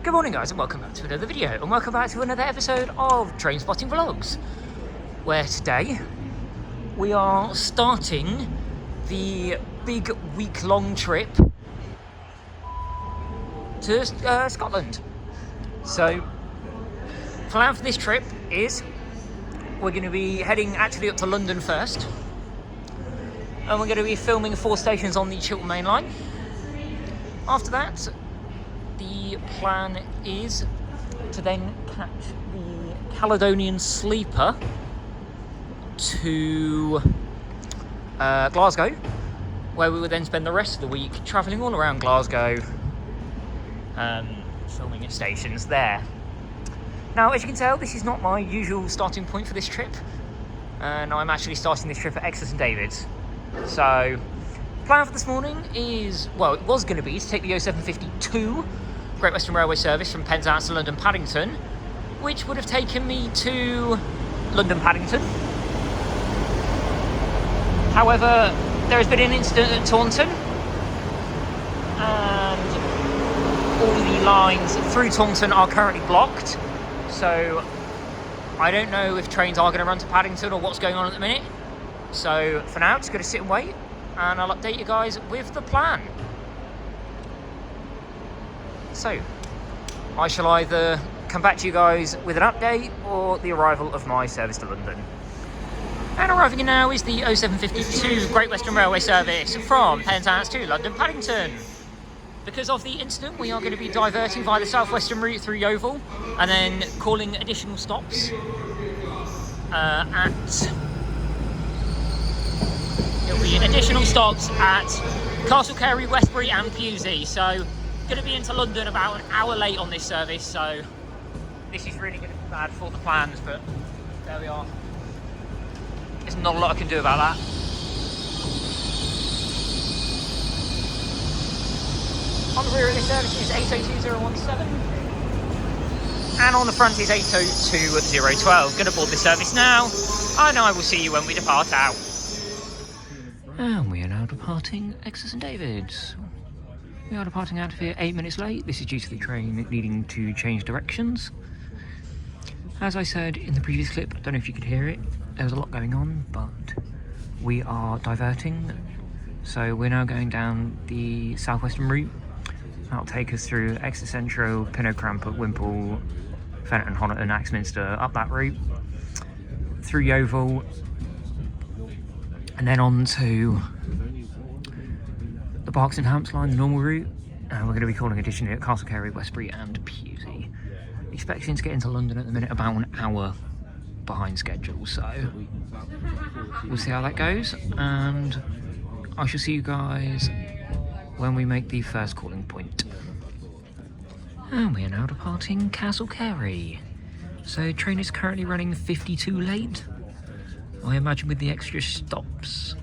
Good morning guys and welcome back to another video and welcome back to another episode of Train Spotting Vlogs, where today we are starting the big week-long trip to Scotland. So plan for this trip is we're going to be heading actually up to London first, and we're going to be filming 4 stations on the Chiltern Main Line. After that, the plan is to then catch the Caledonian Sleeper to Glasgow, where we will then spend the rest of the week travelling all around Glasgow, filming at stations there. Now, as you can tell, this is not my usual starting point for this trip, and I'm actually starting this trip at Exeter St David's. So, plan for this morning is, well, it was going to be to take the 0752 Great Western Railway service from Penzance to London Paddington, which would have taken me to London Paddington. However, there has been an incident at Taunton, and all the lines through Taunton are currently blocked. So I don't know if trains are going to run to Paddington or what's going on at the minute. So for now, just going to sit and wait, and I'll update you guys with the plan. So I shall either come back to you guys with an update or the arrival of my service to London. And arriving in now is the 0752 Great Western Railway service from Penzance to London Paddington. Because of the incident, we are going to be diverting via the southwestern route through Yeovil and then calling additional stops it'll be additional stops at Castle Carey, Westbury and Pewsey. So going to be into London about an hour late on this service, so this is really going to be bad for the plans, but there we are. There's not a lot I can do about that. On the rear of this service is 802017, and on the front is 802012. Going to board this service now, and I will see you when we depart out. And we are now departing Exeter St David's. We are departing out of here 8 minutes late. This is due to the train needing to change directions. As I said in the previous clip, I don't know if you could hear it, there was a lot going on, but we are diverting. So we're now going down the southwestern route. That'll take us through Exeter Central, Pinnow Crampot, Wimpole, Fenton, Honiton, Axminster, up that route, through Yeovil, and then on to the Berks and Hamps line, the normal route, and we're going to be calling additionally at Castle Carey, Westbury and Pewsey. Expecting to get into London at the minute about an hour behind schedule, so we'll see how that goes, and I shall see you guys when we make the first calling point. And we are now departing Castle Carey. So train is currently running 52 late. I imagine with the extra stops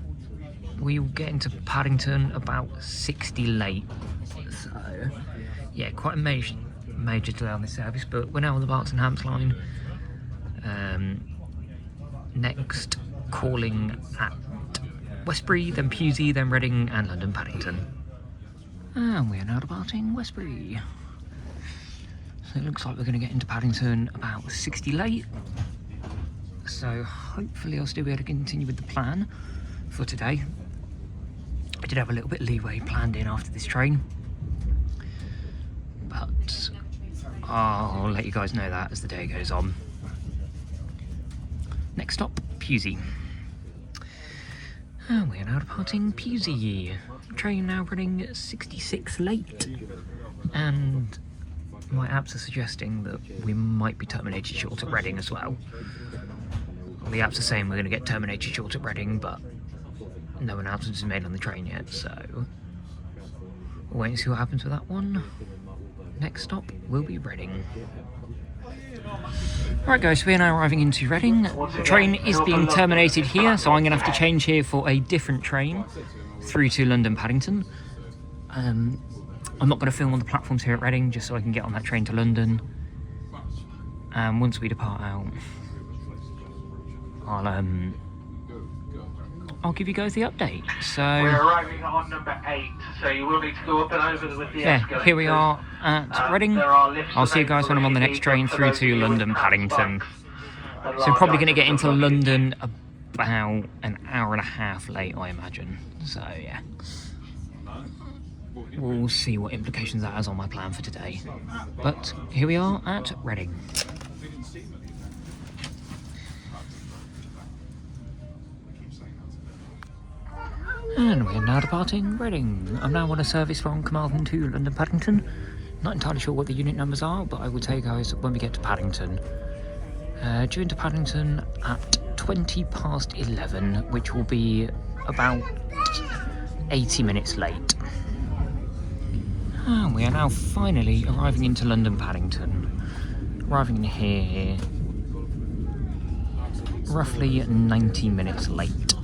we will get into Paddington about 60 late. So yeah, quite a major delay on this service, but we're now on the Berks and Hamps line. Next calling at Westbury, then Pewsey, then Reading and London Paddington. And we are now departing Westbury. So it looks like we're going to get into Paddington about 60 late. So hopefully I'll still be able to continue with the plan for today. I did have a little bit of leeway planned in after this train, but I'll let you guys know that as the day goes on. Next stop, Pewsey. And we are now departing Pewsey. Train now running 66 late, and my apps are suggesting that we might be terminated short at Reading as well. The apps are saying we're going to get terminated short at Reading, but no announcement is made on the train yet, so we'll wait and see what happens with that one. Next stop will be Reading. Right guys, so we are now arriving into Reading. The train is being terminated here, so I'm going to have to change here for a different train through to London Paddington. I'm not going to film on the platforms here at Reading, just so I can get on that train to London. And once we depart out, I'll give you guys the update. So we're arriving on number 8, so you will need to go up and over with the escalators. Here we are at Reading. I'll see you guys when I'm on the next train through to London Paddington. So I'm probably going to get into London about an hour and a half late, I imagine. So yeah, we'll see what implications that has on my plan for today. But here we are at Reading. And we're now departing Reading. I'm now on a service from Carmarthen to London Paddington. Not entirely sure what the unit numbers are, but I will tell you guys when we get to Paddington. Due into Paddington at 11:20, which will be about 80 minutes late. And we are now finally arriving into London Paddington. Arriving in here roughly 90 minutes late.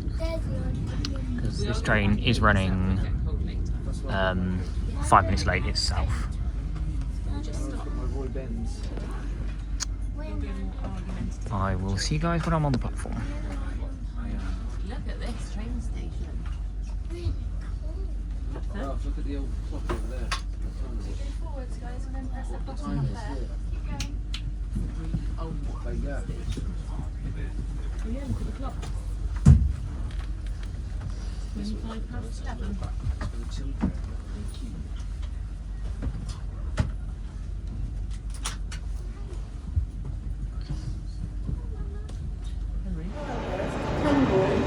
This train is running 5 minutes late itself. I will see you guys when I'm on the platform. Look at this train station. Look at the old clock over there. Forwards, guys, and then press that button up there. Keep going. Yeah. Yeah, look at the clock. 7:25.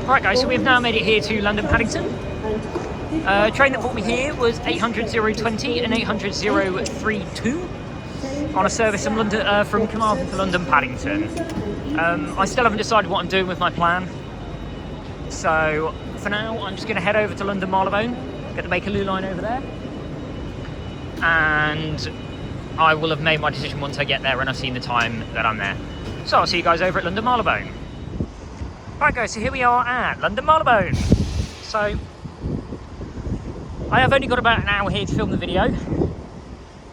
Right guys, so we've now made it here to London Paddington. Train that brought me here was 800-020 and 800-032 on a service from London, from Carmarthen to London Paddington. I still haven't decided what I'm doing with my plan. So for now, I'm just going to head over to London Marylebone, get the Bakerloo line over there, and I will have made my decision once I get there and I've seen the time that I'm there. So I'll see you guys over at London Marylebone. Right guys, so here we are at London Marylebone. So I have only got about an hour here to film the video,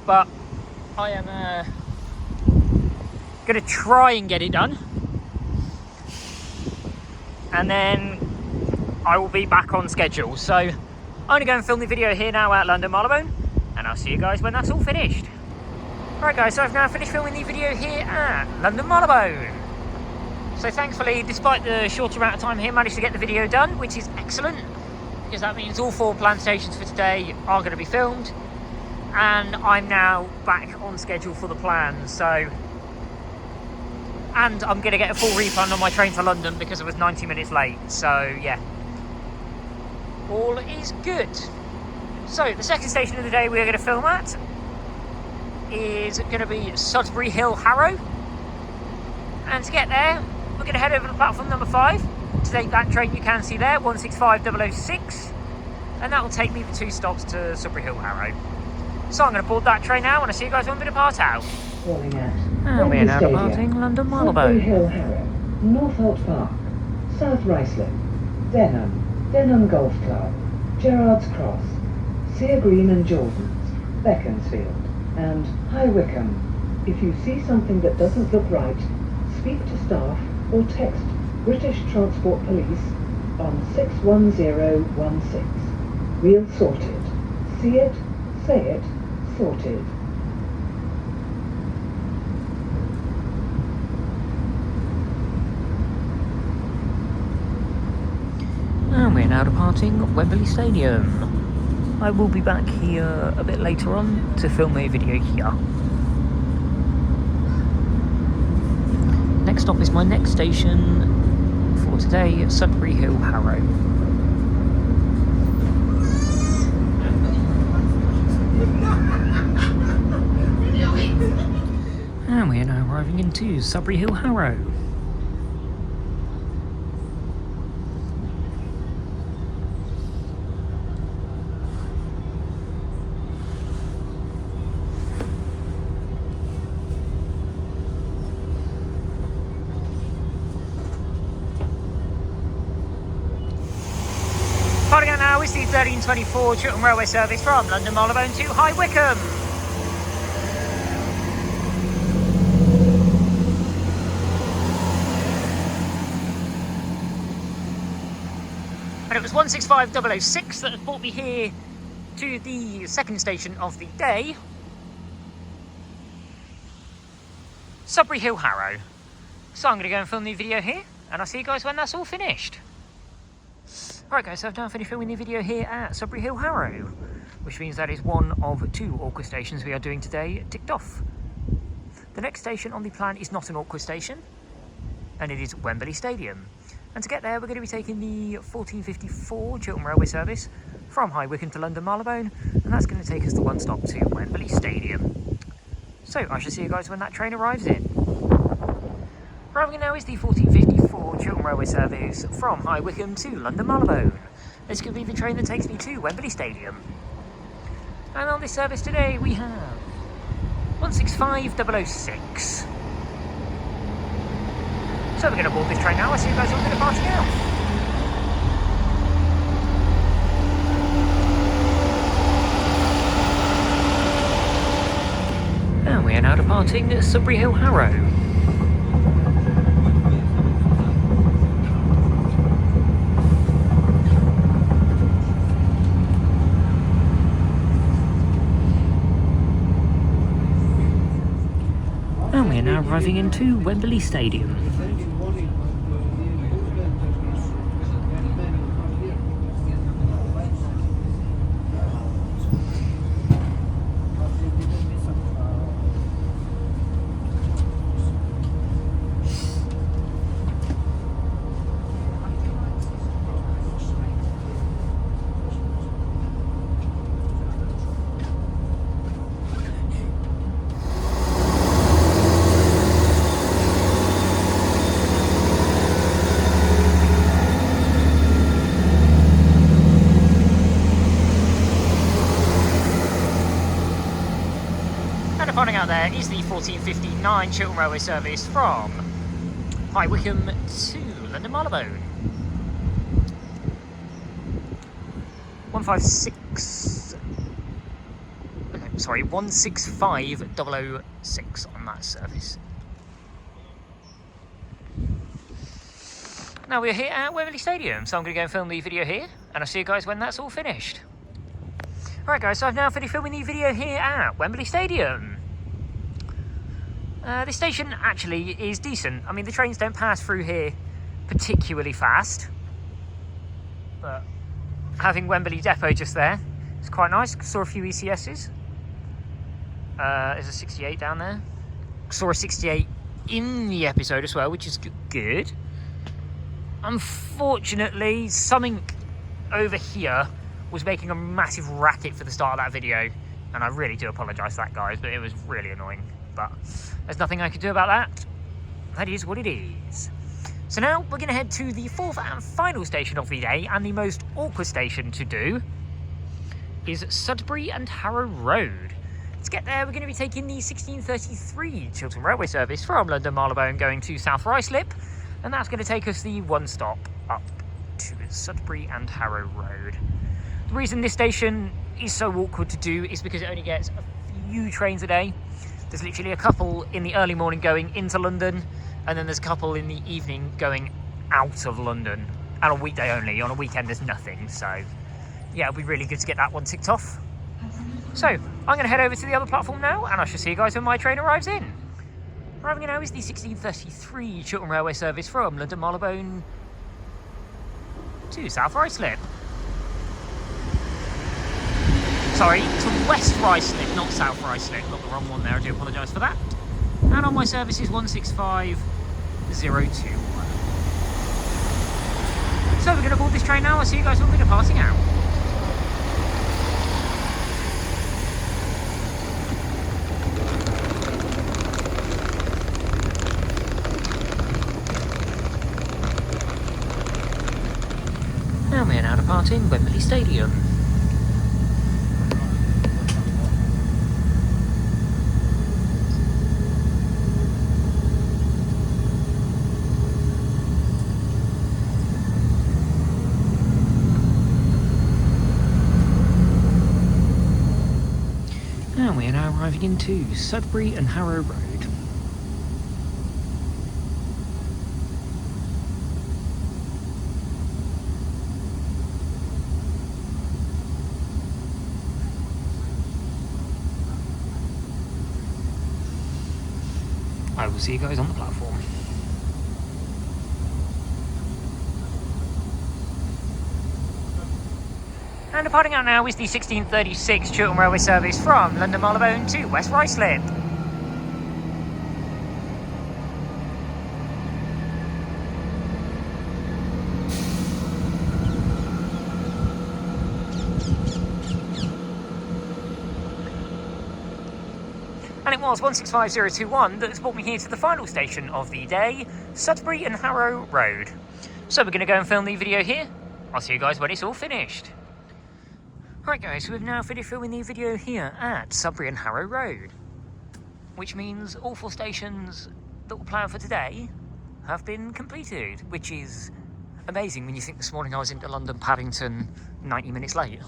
but I am going to try and get it done, and then I will be back on schedule. So I'm going to go and film the video here now at London Marylebone, and I'll see you guys when that's all finished. Right guys, so I've now finished filming the video here at London Marylebone. So thankfully, despite the shorter amount of time here, managed to get the video done, which is excellent, because that means all 4 planned stations for today are going to be filmed, and I'm now back on schedule for the plan. So, and I'm going to get a full refund on my train to London because I was 90 minutes late. So yeah, all is good. So the second station of the day we're going to film at is going to be Sudbury Hill Harrow, and to get there we're going to head over to platform number 5 to take that train you can see there, 165006, and that will take me for 2 stops to Sudbury Hill Harrow. So I'm going to board that train now, and I'll see you guys when we depart out. And we're now departing London Marylebone. Sudbury Hill Harrow, Northolt Park, South Ruislip, Denham Golf Club, Gerrard's Cross, Sear Green and Jordan's, Beaconsfield, and High Wycombe. If you see something that doesn't look right, speak to staff or text British Transport Police on 61016. We'll sort it. See it, say it, sorted. And we're now departing Wembley Stadium. I will be back here a bit later on to film a video here. Next stop is my next station for today, Sudbury Hill Harrow. And we are now arriving into Sudbury Hill Harrow. Starting out now is the 1324 Chiltern Railway service from London Marylebone to High Wycombe. it was 165006 that brought me here to the second station of the day, Sudbury Hill Harrow. So I'm going to go and film the video here, and I'll see you guys when that's all finished. Alright guys, so I've now finished filming the video here at Sudbury Hill Harrow, which means that is one of 2 Orca stations we are doing today ticked off. The next station on the plan is not an Orca station, and it is Wembley Stadium. And to get there, we're going to be taking the 1454 Chiltern Railway service from High Wycombe to London Marylebone, and that's going to take us the one stop to Wembley Stadium. So I shall see you guys when that train arrives in. Arriving now is the 1454 Chiltern Railway service from High Wycombe to London Marylebone. This could be the train that takes me to Wembley Stadium. And on this service today we have 165006. So we're going to board this train now. I'll see you guys on the departure now. And we are now departing at Sudbury Hill Harrow. And we are now arriving into Wembley Stadium. Pointing out there is the 1459 Chiltern Railway service from High Wycombe to London Marylebone. 165006 on that service. Now we're here at Wembley Stadium, so I'm going to go and film the video here, and I'll see you guys when that's all finished. Alright guys, so I've now finished filming the video here at Wembley Stadium. This station actually is decent. I mean, the trains don't pass through here particularly fast, but having Wembley Depot just there is quite nice. Saw a few ECSs. There's a 68 down there. Saw a 68 in the episode as well, which is good. Unfortunately, something over here was making a massive racket for the start of that video, and I really do apologise for that, guys, but it was really annoying. But there's nothing I could do about that. That is what it is. So now we're going to head to the 4th and final station of the day, and the most awkward station to do is Sudbury and Harrow Road. To get there, we're going to be taking the 1633 Chiltern Railway service from London Marylebone going to South Ruislip, and that's going to take us the one stop up to Sudbury and Harrow Road. The reason this station is so awkward to do is because it only gets a few trains a day. There's literally a couple in the early morning going into London, and then there's a couple in the evening going out of London. And on a weekday only. On a weekend there's nothing, so yeah, it'll be really good to get that one ticked off. So I'm going to head over to the other platform now, and I shall see you guys when my train arrives in. Arriving now is the 1633 Chiltern Railway service from London Marylebone to South Ruislip. Sorry, to West Ruislip, not South Ruislip. Got the wrong one there, I do apologise for that. And on my service is 165021. So we're going to board this train now. I'll see you guys when we're departing out. And we are now departing Wembley Stadium. And we are now arriving into Sudbury and Harrow Road. I will see you guys on the platform. And departing out now is the 1636 Chiltern Railway service from London Marylebone to West Ruislip. And it was 165021 that's brought me here to the final station of the day, Sudbury and Harrow Road. So we're going to go and film the video here. I'll see you guys when it's all finished. Right guys, so we've now finished filming the video here at Sudbury and Harrow Road, which means all 4 stations that were planned for today have been completed, which is amazing when you think this morning I was into London Paddington 90 minutes late.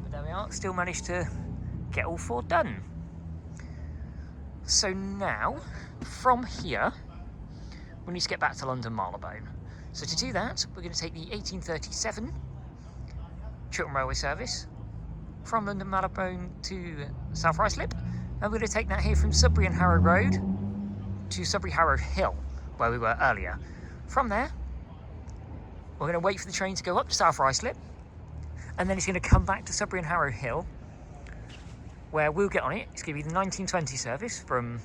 But there we are, still managed to get all 4 done. So now, from here, we need to get back to London Marylebone. So to do that, we're going to take the 1837 Chiltern Railway service from London Marylebone to South Ruislip, and we're going to take that here from Sudbury and Harrow Road to Sudbury Harrow Hill, where we were earlier. From there, we're going to wait for the train to go up to South Ruislip, and then it's going to come back to Sudbury and Harrow Hill, where we'll get on it. It's going to be the 1920 service from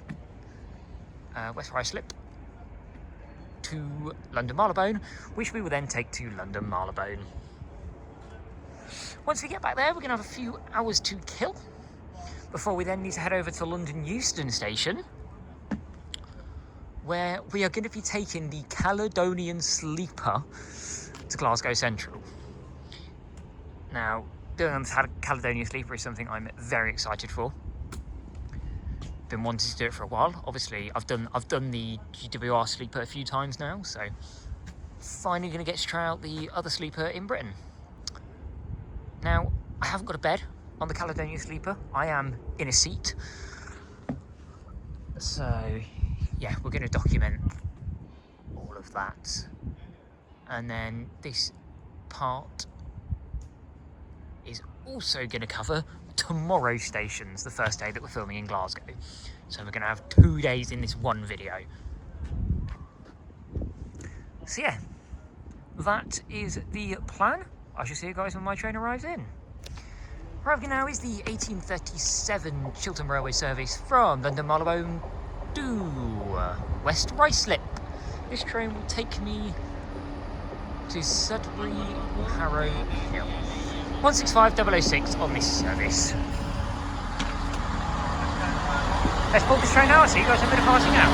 West Ruislip to London Marylebone, which we will then take to London Marylebone. Once we get back there, we're going to have a few hours to kill before we then need to head over to London Euston Station, where we are going to be taking the Caledonian Sleeper to Glasgow Central. Now, doing the Caledonian Sleeper is something I'm very excited for. Been wanting to do it for a while. Obviously, I've done the GWR Sleeper a few times now, so finally going to get to try out the other sleeper in Britain. Now, I haven't got a bed on the Caledonian Sleeper. I am in a seat. So, yeah, we're going to document all of that. And then this part is also going to cover tomorrow's stations, the first day that we're filming in Glasgow. So we're going to have 2 days in this one video. So yeah, that is the plan. I shall see you guys when my train arrives in. Arriving now is the 1837 Chiltern Railway service from London Marylebone to West Ruislip. This train will take me to Sudbury Harrow Hill. 165006 on this service. Let's board this train now. I'll see you guys when we're departing out.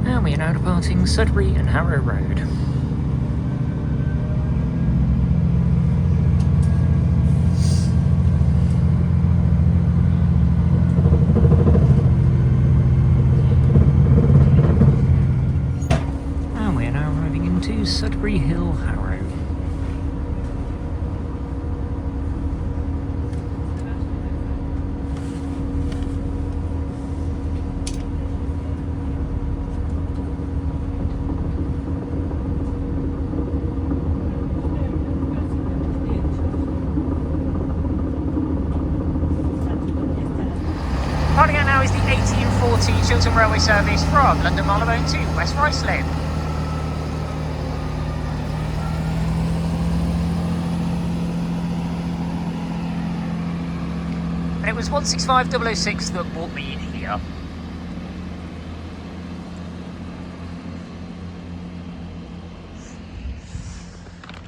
And we are now departing Sudbury and Harrow Road. And we are now arriving into Sudbury Hill, Harrow. Departing out now is the 1840 Chiltern Railway service from London Marylebone to West Ruislip. And it was 165006 that brought me in here.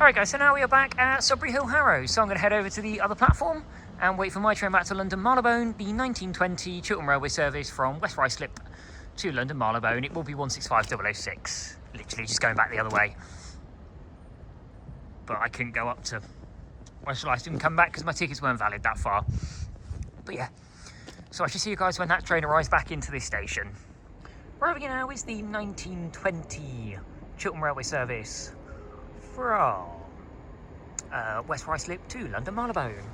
Alright guys, so now we are back at Sudbury Hill Harrow, so I'm going to head over to the other platform and wait for my train back to London Marylebone, the 1920 Chiltern Railway service from West Ruislip to London Marylebone. It will be 165006, literally just going back the other way. But I couldn't go up to West Ruislip and come back because my tickets weren't valid that far. But yeah, so I shall see you guys when that train arrives back into this station. Arriving now is the 1920 Chiltern Railway service from West Ruislip to London Marylebone.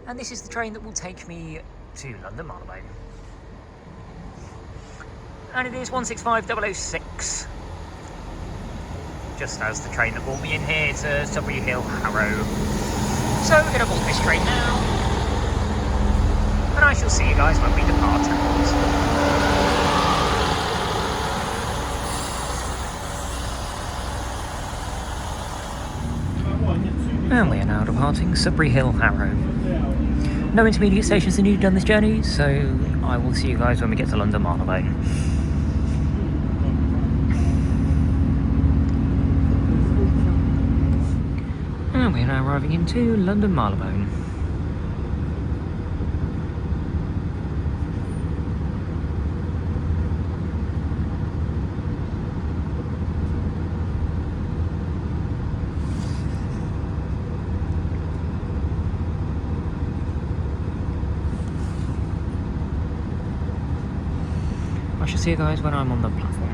And this is the train that will take me to London Marylebone. And it is 165006. Just as the train that brought me in here to Sudbury Hill Harrow. So we're going to board this train now, and I shall see you guys when we depart. And we are now departing Sudbury Hill Harrow. No intermediate stations are needed on this journey, so I will see you guys when we get to London Marylebone. And we are now arriving into London Marylebone. I shall see you guys when I'm on the platform.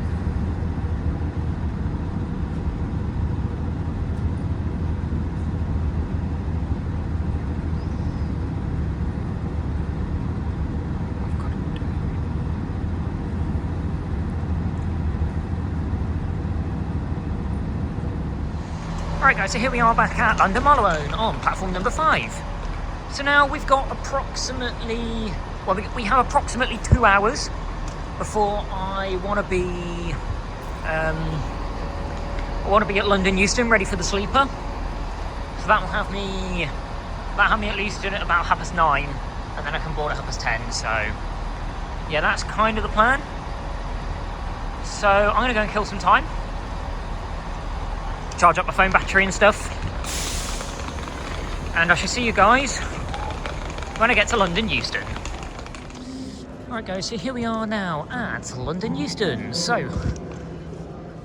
Alright guys, so here we are back at London Marylebone on platform number 5. So now we've got approximately, well we have approximately 2 hours before I want to be at London Euston ready for the sleeper. So that'll have me at least in at about 9:30, and then I can board at 10:30. So yeah, that's kind of the plan. So I'm gonna go and kill some time, charge up my phone battery and stuff, and I shall see you guys when I get to London Euston. Alright guys, so here we are now at London Euston. So,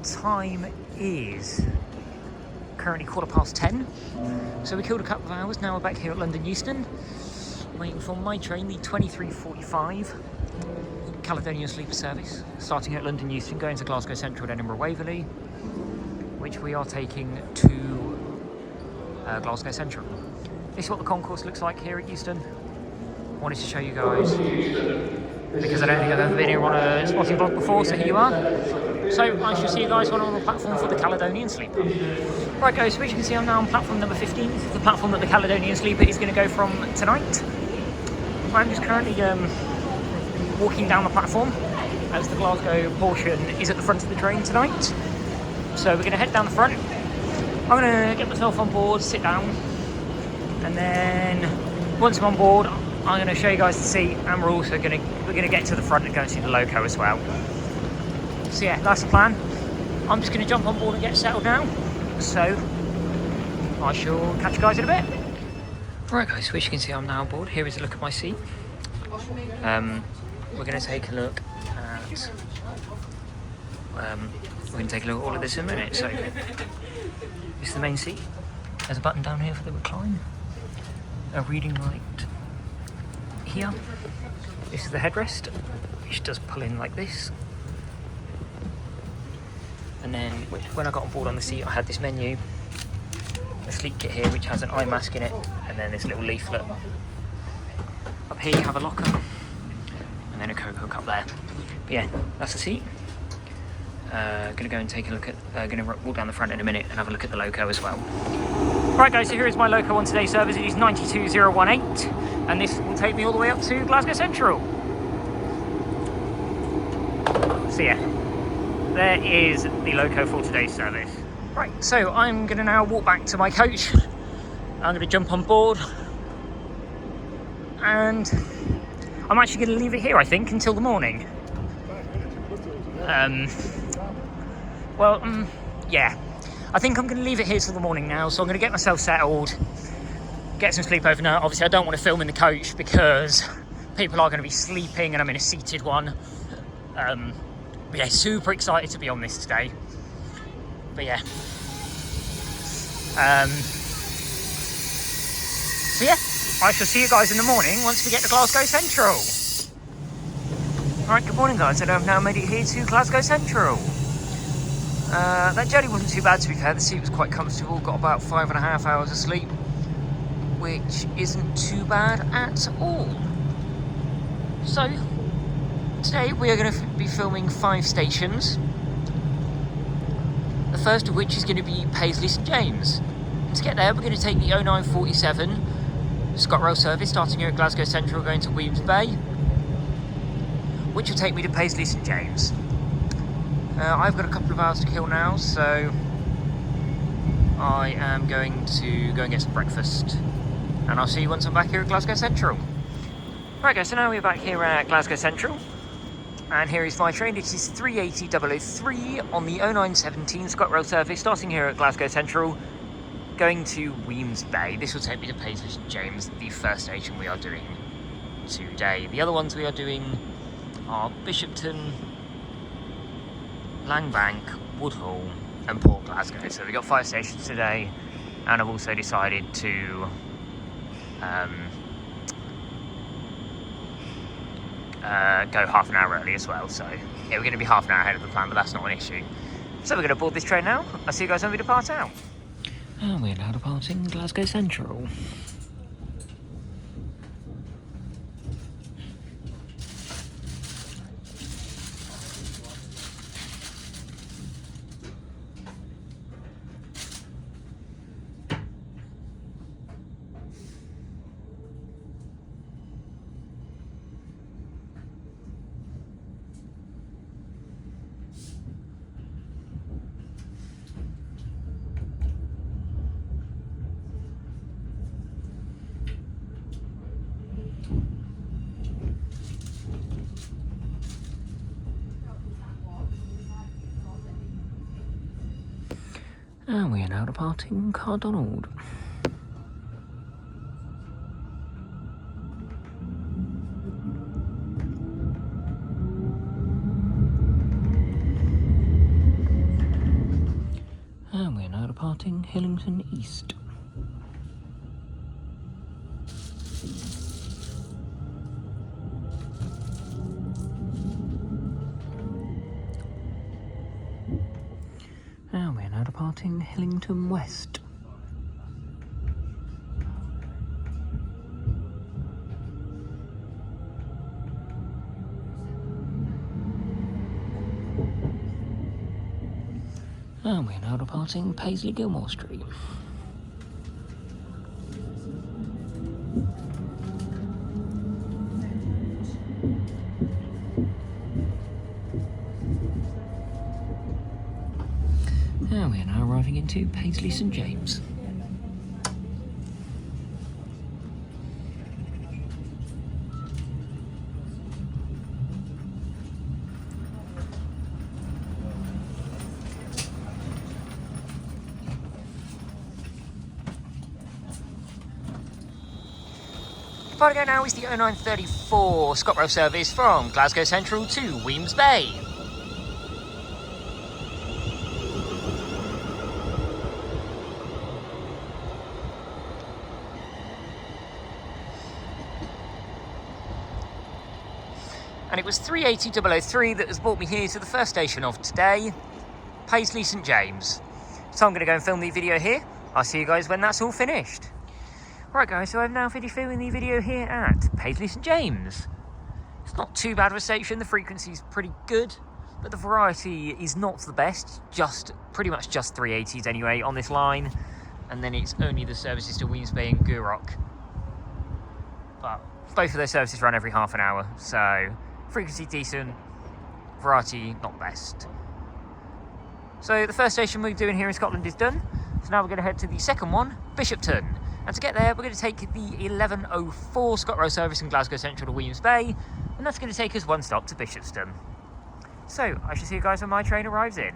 time is currently 10:15. So we killed a couple of hours, now we're back here at London Euston, waiting for my train, the 23:45 Caledonian Sleeper service, starting at London Euston, going to Glasgow Central and Edinburgh Waverley, which we are taking to Glasgow Central. This is what the concourse looks like here at Euston. Wanted to show you guys, because I don't think I've ever been here on a spotting vlog before, so here you are. So I shall see you guys when I'm on the platform for the Caledonian Sleeper. Right guys, so as you can see I'm now on platform number 15. This is the platform that the Caledonian Sleeper is going to go from tonight. I'm just currently walking down the platform, as the Glasgow portion is at the front of the train tonight. So we're going to head down the front. I'm going to get myself on board, sit down, and then once I'm on board I'm going to show you guys the seat, and we're going to get to the front and go and see the loco as well. So yeah, that's the plan. I'm just going to jump on board and get settled now. So I shall catch you guys in a bit. Right guys, so as you can see I'm now on board. Here is a look at my seat. We're going to take a look at all of this in a minute. So this is the main seat. There's a button down here for the recline. A reading light here. This is the headrest, which does pull in like this. And then when I got on board on the seat, I had this menu, a sleep kit here, which has an eye mask in it, and then this little leaflet. Up here you have a locker, and then a coat hook up there. But yeah, that's the seat. Gonna go and take a look at, gonna walk down the front in a minute and have a look at the loco as well. Right guys, so here is my loco on today's service. It is 92018, and this will take me all the way up to Glasgow Central. So yeah, there is the loco for today's service. Right, so I'm gonna now walk back to my coach. I'm gonna jump on board, and I'm actually gonna leave it here, I think, until the morning. Yeah, I think I'm going to leave it here till the morning now, so I'm going to get myself settled, get some sleep overnight. Obviously I don't want to film in the coach because people are going to be sleeping and I'm in a seated one. But yeah, super excited to be on this today. But yeah. So yeah, I shall see you guys in the morning once we get to Glasgow Central. Alright, good morning guys, and I've now made it here to Glasgow Central. That journey wasn't too bad, to be fair. The seat was quite comfortable, got about 5.5 hours of sleep, which isn't too bad at all. So, today we are going to be filming 5 stations. The first of which is going to be Paisley St James. To get there, we're going to take the 0947 Scotrail service starting here at Glasgow Central, going to Weems Bay, which will take me to Paisley St James. I've got a couple of hours to kill now, so I am going to go and get some breakfast, and I'll see you once I'm back here at Glasgow Central. Right guys, so now we're back here at Glasgow Central, and here is my train. It is 38003 on the 0917 Scotrail service starting here at Glasgow Central, going to Weems Bay. This will take me to Paisley St James, the first station we are doing today. The other ones we are doing are Bishopton, Langbank, Woodhull and Port Glasgow. So we've got 5 stations today, and I've also decided to go half an hour early as well. So yeah, we're going to be half an hour ahead of the plan, but that's not an issue. So we're going to board this train now. I'll see you guys when we depart out. And we're now departing Glasgow Central. And we are now departing Cardonald. And we are now departing Hillington East. And we're now departing Hillington West. And we're now departing Paisley Gilmore Street. And we are now arriving into Paisley St James. Departing now is the 0934 Scotrail service from Glasgow Central to Weems Bay. And it was 38003 that has brought me here to the first station of today, Paisley St James. So I'm going to go and film the video here. I'll see you guys when that's all finished. Right guys, so I've now finished filming the video here at Paisley St James. It's not too bad of a station, the frequency is pretty good, but the variety is not the best, pretty much just 380s anyway on this line, and then it's only the services to Weems Bay and Gourock. But both of those services run every half an hour, so frequency decent, variety not best. So the first station we're doing here in Scotland is done, so now we're going to head to the second one, Bishopton. And to get there, we're going to take the 1104 Scotrail service in Glasgow Central to Weems Bay, and that's going to take us one stop to Bishopston. So, I shall see you guys when my train arrives in.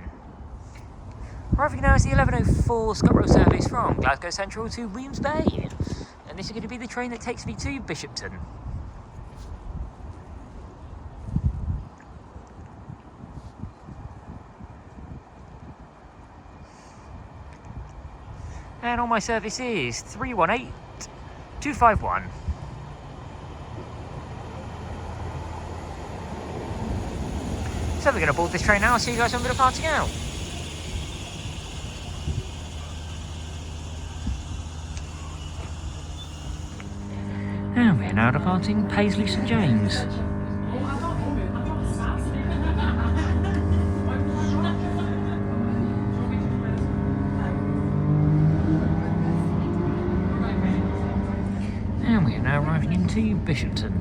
Arriving now is the 1104 Scotrail service from Glasgow Central to Weems Bay, and this is going to be the train that takes me to Bishopton. And on my service is 318251. So we're going to board this train now. I'll see you guys when we're departing out. And we're now departing Paisley St James. now arriving into Bishopton.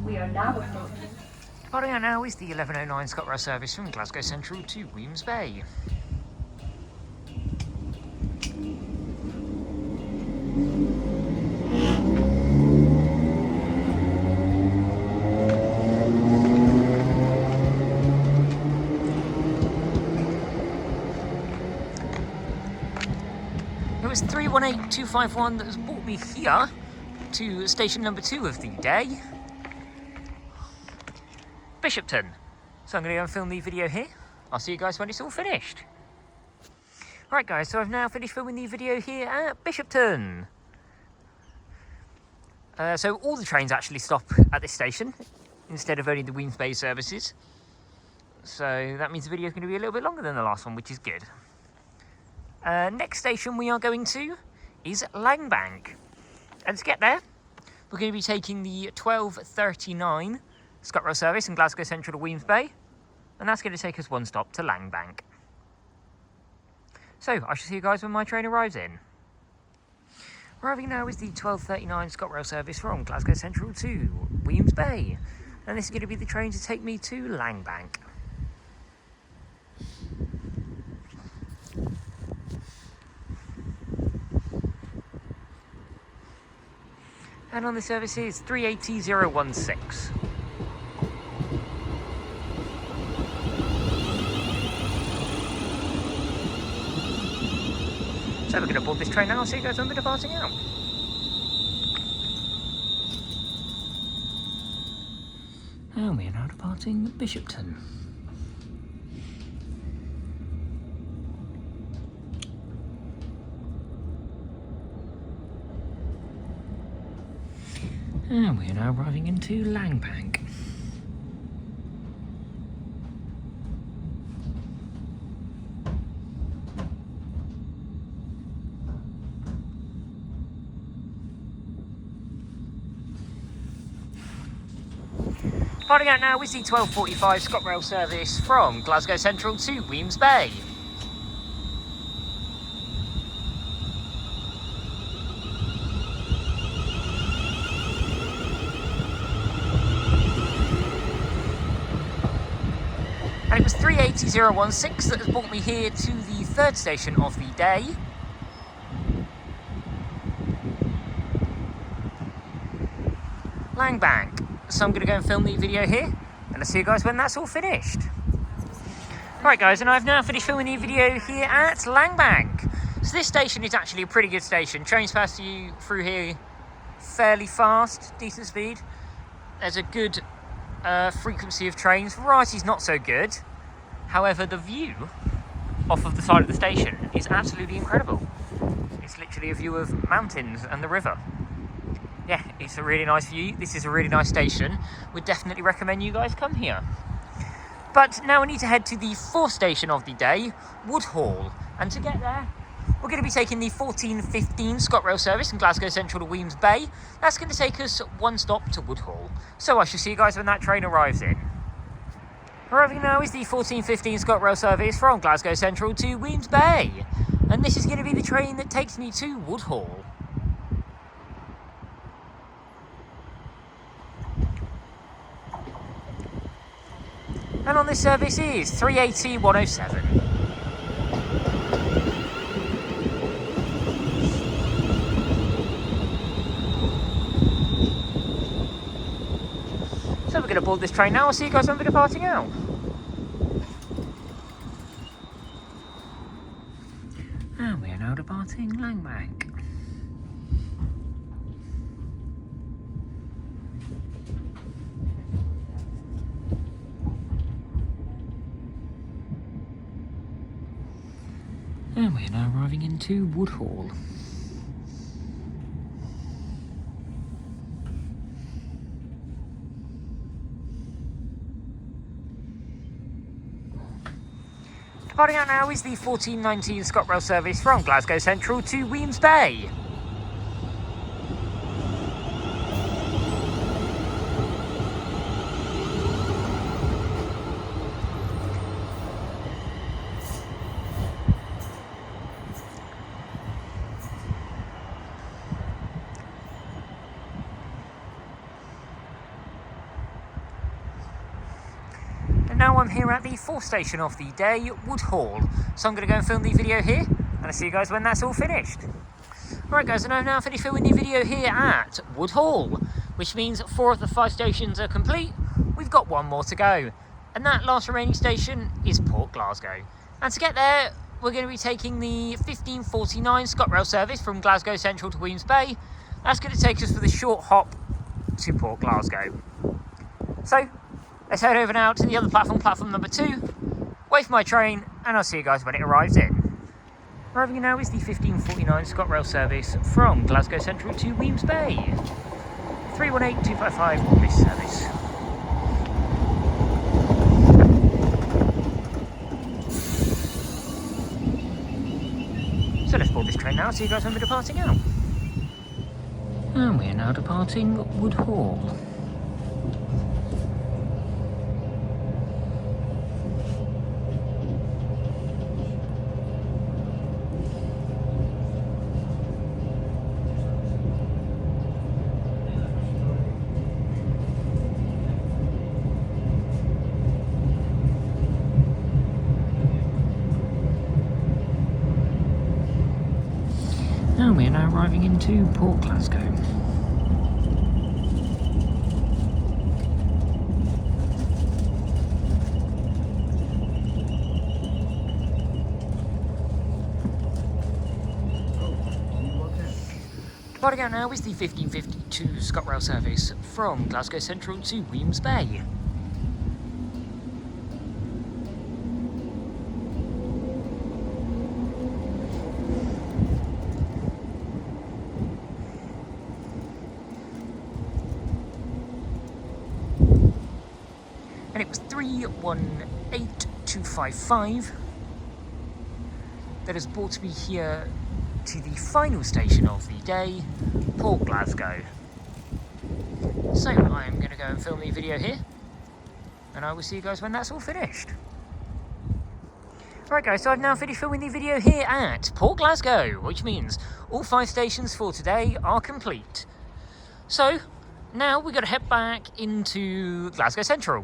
We are now approaching. Departing out now is the 1109 Scotrail service from Glasgow Central to Weems Bay. It was 318251 that has brought me here to station number 2 of the day, Bishopton. So I'm going to go and film the video here. I'll see you guys when it's all finished. Right guys, so I've now finished filming the video here at Bishopton. So all the trains actually stop at this station instead of only the Weems Bay services. So that means the video is going to be a little bit longer than the last one, which is good. Next station we are going to is Langbank. And to get there, we're going to be taking the 12:39 Scotrail service in Glasgow Central to Weems Bay, and that's going to take us one stop to Langbank. So I shall see you guys when my train arrives in. Arriving now is the 12:39 Scotrail service from Glasgow Central to Weems Bay, and this is going to be the train to take me to Langbank. And on the service is 380016. So we're going to board this train now, see you guys when we're departing out. And we are now departing Bishopton. And we are now arriving into Langbank. Departing out now is the 12:45 Scotrail service from Glasgow Central to Weems Bay. And it was 380016 that has brought me here to the third station of the day. Langbank. So I'm going to go and film the video here, and I'll see you guys when that's all finished. Right guys, and I've now finished filming the video here at Langbank. So this station is actually a pretty good station. Trains pass you through here fairly fast, decent speed. There's a good frequency of trains. Variety's not so good. However, the view off of the side of the station is absolutely incredible. It's literally a view of mountains and the river. Yeah, it's a really nice view. This is a really nice station. Would definitely recommend you guys come here. But now we need to head to the fourth station of the day, Woodhall. And to get there, we're going to be taking the 14:15 Scotrail service in Glasgow Central to Weems Bay. That's going to take us one stop to Woodhall. So I shall see you guys when that train arrives in. Arriving now is the 14:15 Scotrail service from Glasgow Central to Weems Bay. And this is going to be the train that takes me to Woodhall. And on this service is 380-107. So we're going to board this train now. I'll see you guys when we're departing out. And we are now departing Langbank. And we are now arriving into Woodhall. Departing out now is the 1419 Scotrail service from Glasgow Central to Weems Bay. Now I'm here at the fourth station of the day, Woodhall. So I'm going to go and film the video here, and I'll see you guys when that's all finished. Alright guys, and I've now finished filming the video here at Woodhall, which means 4 of the 5 stations are complete. We've got 1 more to go, and that last remaining station is Port Glasgow. And to get there, we're going to be taking the 1549 Scotrail service from Glasgow Central to Weems Bay. That's going to take us for the short hop to Port Glasgow. So, let's head over now to the other platform, platform number 2, wait for my train, and I'll see you guys when it arrives in. Arriving now is the 1549 Scotrail service from Glasgow Central to Weems Bay. 318255 on this service. So let's board this train now, see you guys when we're departing out. And we're now departing Woodhall. And we're now arriving into Port Glasgow. Departing out now is the 1552 Scotrail service from Glasgow Central to Weems Bay. And it was 318255 that has brought me here to the final station of the day, Port Glasgow. So I am going to go and film the video here, and I will see you guys when that's all finished. Right guys, so I've now finished filming the video here at Port Glasgow, which means all 5 stations for today are complete. So now we've got to head back into Glasgow Central.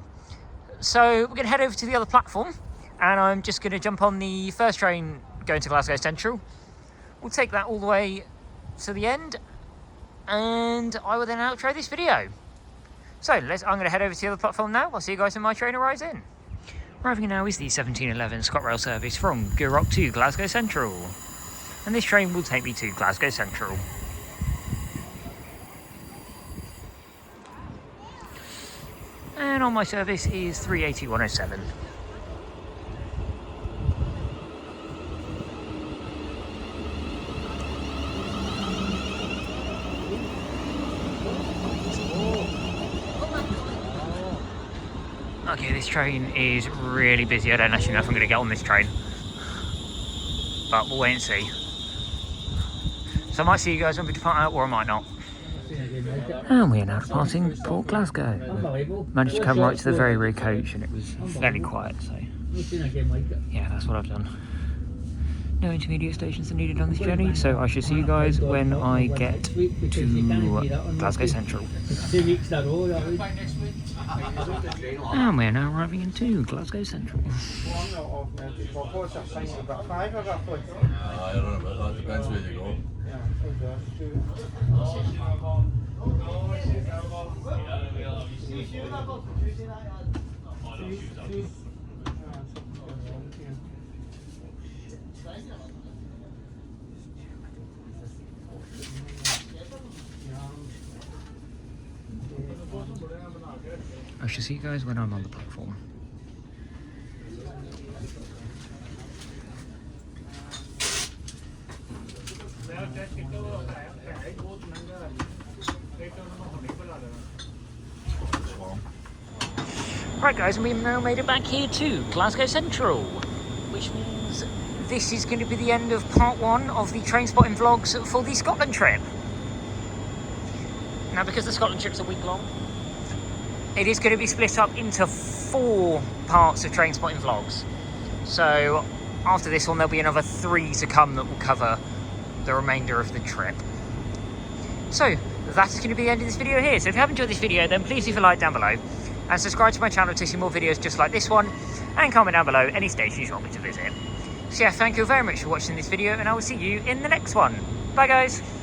So we're going to head over to the other platform, and I'm just going to jump on the first train going to Glasgow Central. We'll take that all the way to the end, and I will then outro this video. So I'm going to head over to the other platform now. I'll see you guys when my train arrives in. Arriving now is the 1711 Scotrail service from Gourock to Glasgow Central, and this train will take me to Glasgow Central. And on my service is 38107. Okay, this train is really busy. I don't actually know if I'm going to get on this train, but we'll wait and see. So I might see you guys when we depart out, or I might not. And we are now departing Port Glasgow. Managed to come right to the very rear coach, and it was fairly quiet, so yeah, that's what I've done. No intermediate stations are needed on this journey, so I shall see you guys when I get to Glasgow Central. And we're now arriving into Glasgow Central. I don't know, but that depends where you go. I shall see you guys when I'm on the platform. Right guys, and we've now made it back here to Glasgow Central. which means this is going to be the end of part 1 of the train spotting vlogs for the Scotland trip. Now, because the Scotland trip's a week long, it is going to be split up into 4 parts of train spotting vlogs. So after this one, there'll be another 3 to come that will cover the remainder of the trip. So that is going to be the end of this video here. So if you have enjoyed this video, then please leave a like down below and subscribe to my channel to see more videos just like this one, and comment down below any stations you want me to visit. So yeah, thank you very much for watching this video, and I will see you in the next one. Bye guys.